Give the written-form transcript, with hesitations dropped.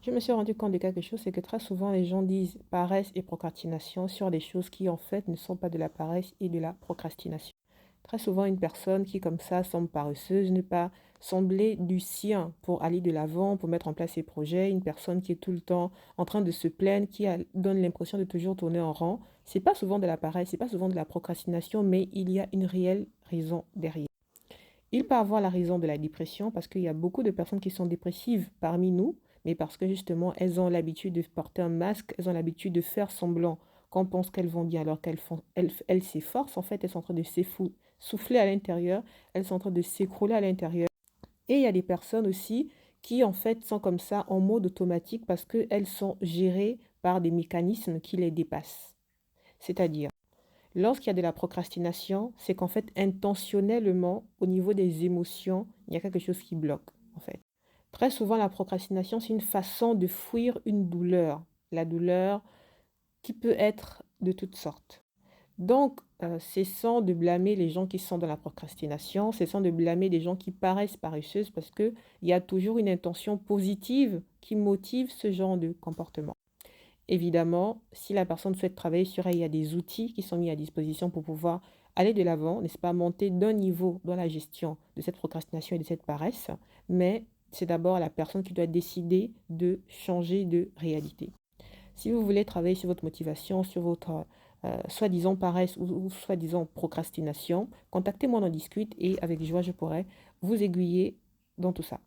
Je me suis rendu compte de quelque chose, c'est que très souvent les gens disent paresse et procrastination sur des choses qui en fait ne sont pas de la paresse et de la procrastination. Très souvent, une personne qui comme ça semble paresseuse n'est pas semblée du sien pour aller de l'avant, pour mettre en place ses projets. Une personne qui est tout le temps en train de se plaindre, donne l'impression de toujours tourner en rond. C'est pas souvent de la paresse, c'est pas souvent de la procrastination, mais il y a une réelle raison derrière. Il peut avoir la raison de la dépression parce qu'il y a beaucoup de personnes qui sont dépressives parmi nous, mais parce que justement, elles ont l'habitude de porter un masque, elles ont l'habitude de faire semblant qu'on pense qu'elles vont bien alors elles s'efforcent. En fait, elles sont en train de souffler à l'intérieur, elles sont en train de s'écrouler à l'intérieur. Et il y a des personnes aussi qui en fait sont comme ça en mode automatique parce qu'elles sont gérées par des mécanismes qui les dépassent. C'est-à-dire, lorsqu'il y a de la procrastination, c'est qu'en fait, intentionnellement, au niveau des émotions, il y a quelque chose qui bloque, en fait. Très souvent, la procrastination, c'est une façon de fuir une douleur. La douleur qui peut être de toutes sortes. Donc, cessons de blâmer les gens qui sont dans la procrastination, cessons de blâmer des gens qui paraissent paresseuses parce qu'il y a toujours une intention positive qui motive ce genre de comportement. Évidemment, si la personne souhaite travailler sur elle, il y a des outils qui sont mis à disposition pour pouvoir aller de l'avant, n'est-ce pas, monter d'un niveau dans la gestion de cette procrastination et de cette paresse, mais c'est d'abord la personne qui doit décider de changer de réalité. Si vous voulez travailler sur votre motivation, sur votre soi-disant paresse ou soi-disant procrastination, contactez-moi, on en discute et avec joie, je pourrai vous aiguiller dans tout ça.